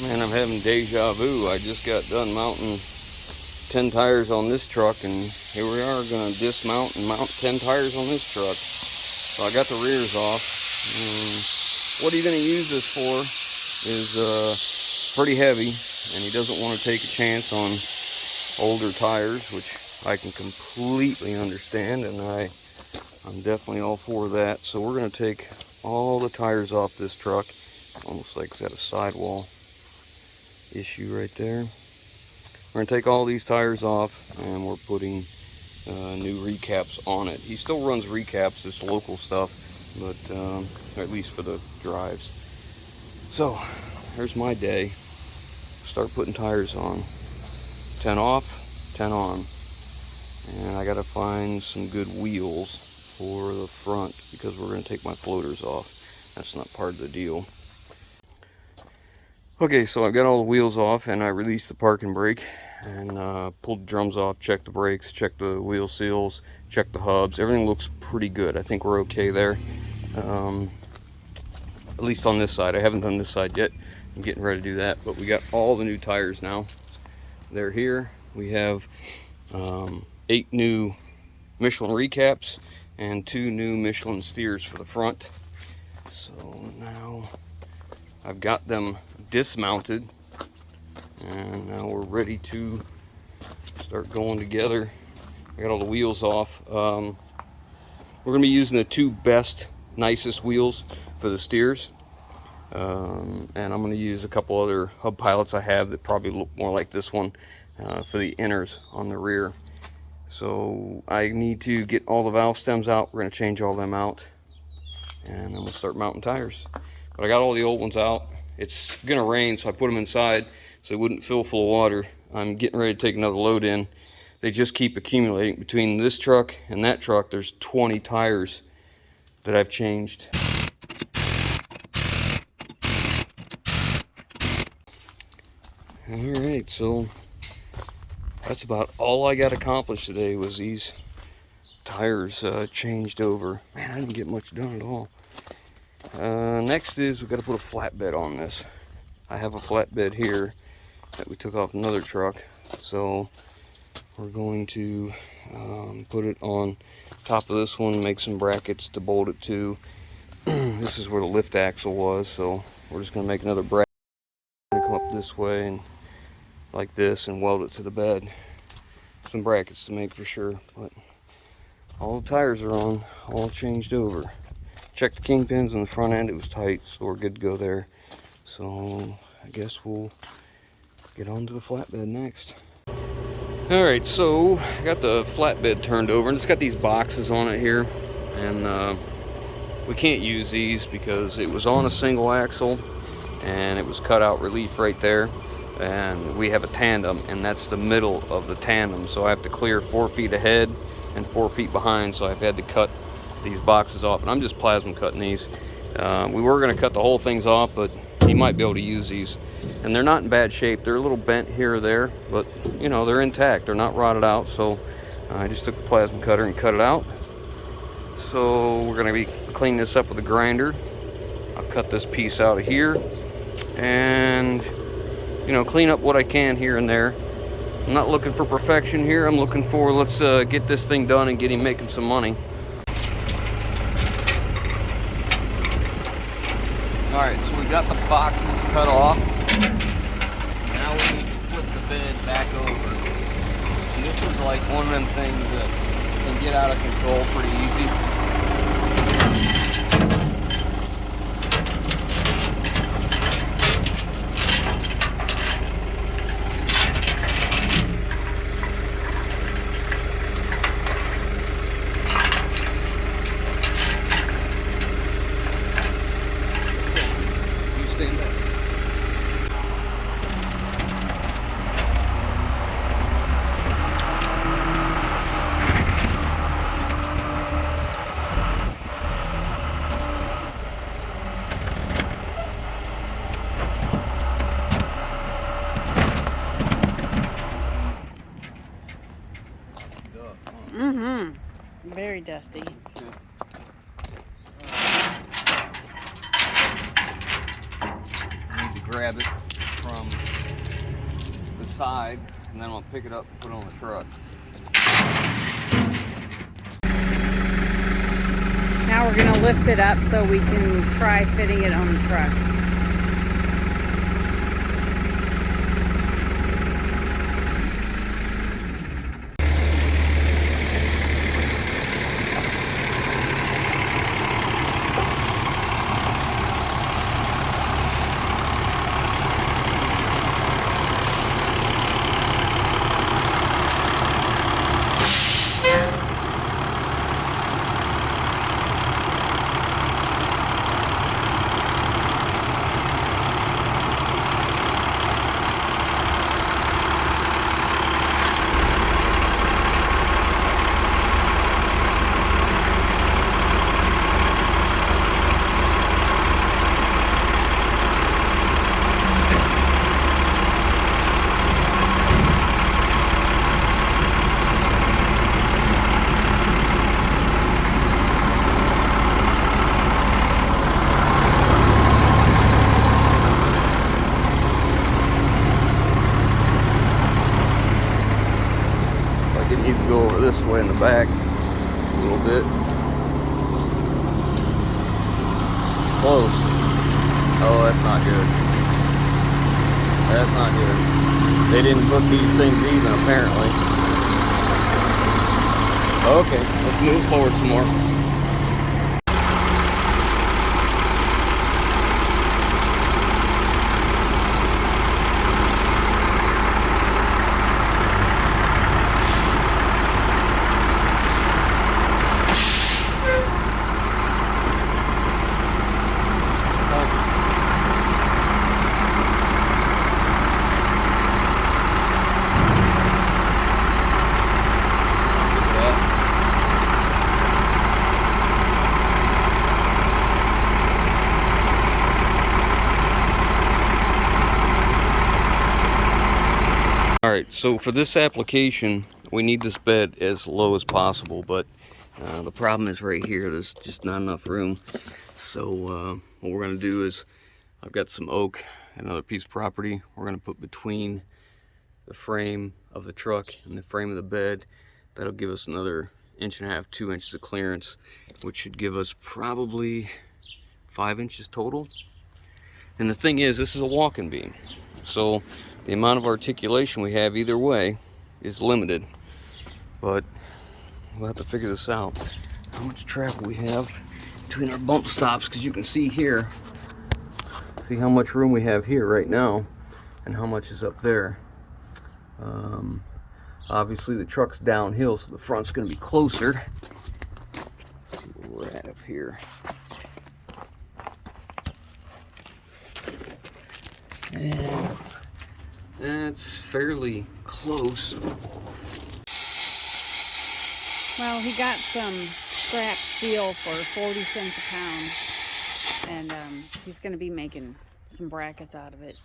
Man, I'm having deja vu. I just got done mounting 10 tires on this truck, and here we are going to dismount and mount 10 tires on this truck. So I got the rears off. What he's going to use this for is pretty heavy, and he doesn't want to take a chance on older tires, which I can completely understand, and I'm definitely all for that. So we're going to take all the tires off this truck. Almost like it's got a sidewall issue right there. We're going to take all these tires off, and we're putting new recaps on it. He still runs recaps, it's local stuff, but at least for the drives. So there's my day. Start putting tires on. 10 off, 10 on. And I got to find some good wheels for the front because we're going to take my floaters off. That's not part of the deal. Okay, so I've got all the wheels off, and I released the parking brake and pulled the drums off, checked the brakes, checked the wheel seals, checked the hubs. Everything looks pretty good. I think we're okay there. At least on this side. I haven't done this side yet. I'm getting ready to do that, but we got all the new tires now. They're here. We have 8 new Michelin recaps and 2 new Michelin steers for the front. So now I've got them dismounted, and now we're ready to start going together. I got all the wheels off. We're going to be using the 2 best, nicest wheels for the steers, and I'm going to use a couple other hub pilots I have that probably look more like this one for the inners on the rear. So I need to get all the valve stems out. We're going to change all them out, and I'm going to start mounting tires. But I got all the old ones out. It's going to rain, so I put them inside so it wouldn't fill full of water. I'm getting ready to take another load in. They just keep accumulating. Between this truck and that truck, there's 20 tires that I've changed. Alright, so that's about all I got accomplished today was these tires changed over. Man, I didn't get much done at all. Next is we've got to put a flatbed on this. I have a flatbed here that we took off another truck, so we're going to put it on top of this one, make some brackets to bolt it to. This is where the lift axle was, so we're just going to make another bracket. Come up this way and like this and weld it to the bed. Some brackets to make for sure, but all the tires are on, all changed over. Checked the kingpins on the front end, it was tight, so we're good to go there. So I guess we'll get on to the flatbed next. Alright, so I got the flatbed turned over, and it's got these boxes on it here, and we can't use these because it was on a single axle and it was cut out relief right there, and we have a tandem, and that's the middle of the tandem, so I have to clear 4 feet ahead and 4 feet behind, so I've had to cut these boxes off, and I'm just plasma cutting these. We were going to cut the whole things off, but he might be able to use these, and they're not in bad shape. They're a little bent here or there, but you know, they're intact, they're not rotted out. So I just took the plasma cutter and cut it out. So we're going to be cleaning this up with a grinder. I'll cut this piece out of here and, you know, clean up what I can here and there. I'm not looking for perfection here. I'm looking for, let's get this thing done and get him making some money. Alright, so we got the boxes cut off. Now we need to flip the bed back over. And this is like one of them things that can get out of control pretty easy. Very dusty. Need to grab it from from the side, and then I'll pick it up and put it on the truck. Now we're gonna lift it up so we can try fitting it on the truck. Need to go over this way in the back a little bit. It's close. Oh, that's not good. That's not good. They didn't put these things even, apparently. Okay, let's move forward some more. Alright, so for this application, we need this bed as low as possible, but the problem is right here, there's just not enough room. So what we're going to do is, I've got some oak, another piece of property, we're going to put between the frame of the truck and the frame of the bed. That'll give us another 1.5 inches, 2 inches of clearance, which should give us probably 5 inches total. And the thing is, this is a walking beam, so the amount of articulation we have either way is limited, but we'll have to figure this out. How much travel we have between our bump stops, because you can see here, see how much room we have here right now and how much is up there. Obviously the truck's downhill, so the front's going to be closer. Let's see where we're at up here. And that's fairly close. Well, he got some scrap steel for 40 cents a pound, and he's going to be making some brackets out of it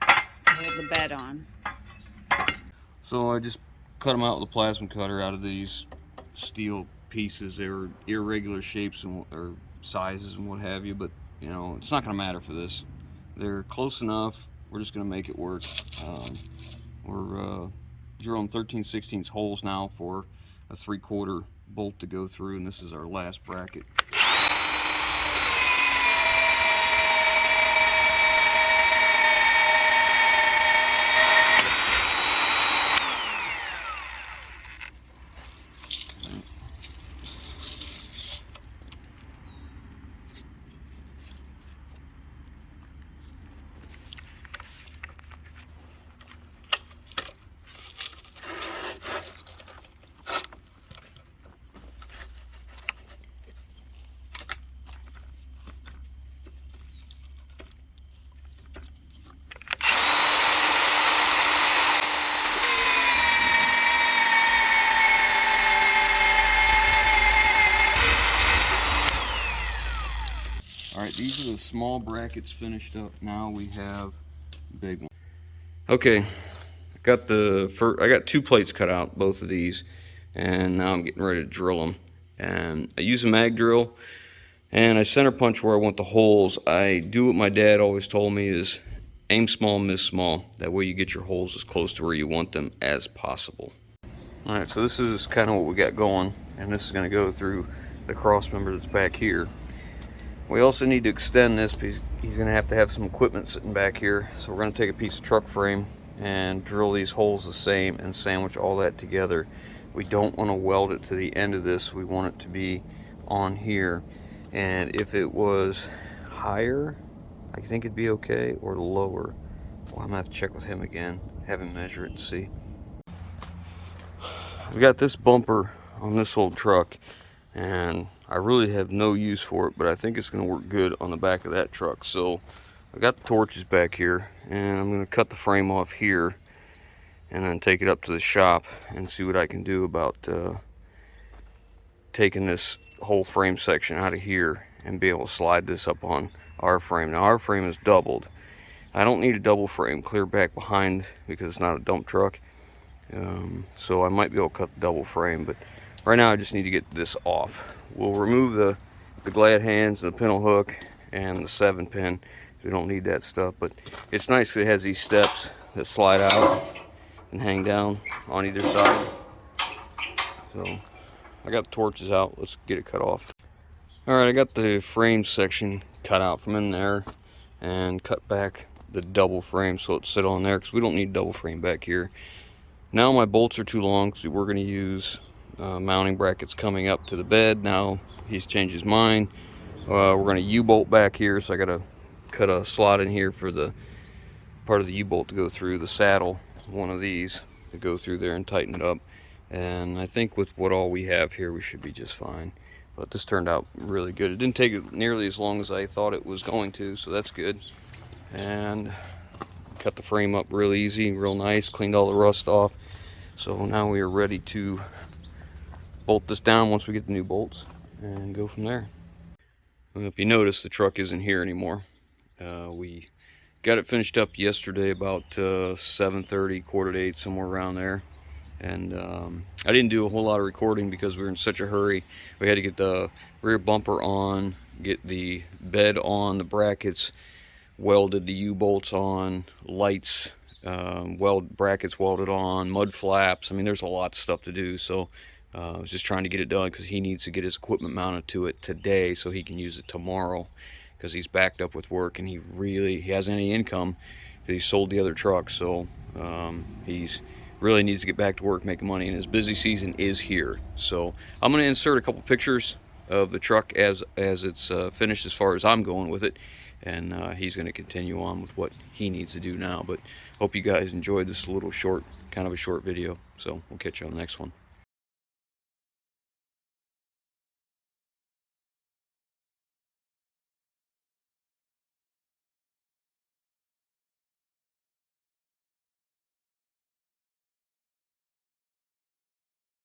to hold the bed on. So I just cut them out with a plasma cutter out of these steel pieces. They were irregular shapes and or sizes and what have you, but you know, it's not going to matter for this. They're close enough. We're just going to make it work. We're drilling 13/16 holes now for a 3/4 bolt to go through, and this is our last bracket. Alright, these are the small brackets finished up. Now we have the big one. Okay, I got 2 plates cut out, both of these, and now I'm getting ready to drill them. And I use a mag drill, and I center punch where I want the holes. I do what my dad always told me, is Aim small, miss small. That way you get your holes as close to where you want them as possible. All right, so this is kind of what we got going, and this is going to go through the cross member that's back here. We also need to extend this because he's going to have some equipment sitting back here. So we're going to take a piece of truck frame and drill these holes the same and sandwich all that together. We don't want to weld it to the end of this. We want it to be on here. And if it was higher, I think it'd be okay, or lower. Well, I'm gonna have to check with him again, have him measure it and see. I've got this bumper on this old truck, and I really have no use for it, but I think it's gonna work good on the back of that truck. So I got the torches back here, and I'm gonna cut the frame off here and then take it up to the shop and see what I can do about taking this whole frame section out of here and be able to slide this up on our frame. Now our frame is doubled. I don't need a double frame clear back behind because it's not a dump truck. So I might be able to cut the double frame, but right now I just need to get this off. We'll remove the glad hands and the pintle hook and the 7-pin. We don't need that stuff, but it's nice because it has these steps that slide out and hang down on either side. So I got the torches out. Let's get it cut off. All right, I got the frame section cut out from in there and cut back the double frame so it sit on there because we don't need double frame back here. Now my bolts are too long because we're going to use mounting brackets coming up to the bed. Now he's changed his mind. We're going to U-bolt back here, so I got to cut a slot in here for the part of the U-bolt to go through the saddle, one of these to go through there and tighten it up. And I think with what all we have here, we should be just fine. But this turned out really good. It didn't take nearly as long as I thought it was going to, so that's good. And cut the frame up real easy, real nice, cleaned all the rust off. So now we are ready to bolt this down once we get the new bolts and go from there. And if you notice, the truck isn't here anymore. We got it finished up yesterday about 7:30, 7:45, somewhere around there. And I didn't do a whole lot of recording because we were in such a hurry. We had to get the rear bumper on, get the bed on, the brackets welded, the U-bolts on, lights, brackets welded on, mud flaps. I mean, there's a lot of stuff to do. So I was just trying to get it done because he needs to get his equipment mounted to it today so he can use it tomorrow, because he's backed up with work and he hasn't any income because he sold the other truck. So he's really needs to get back to work making money, and his busy season is here. So I'm going to insert a couple pictures of the truck as it's finished as far as I'm going with it, and he's going to continue on with what he needs to do now. But hope you guys enjoyed this little short, kind of a short video. So we'll catch you on the next one.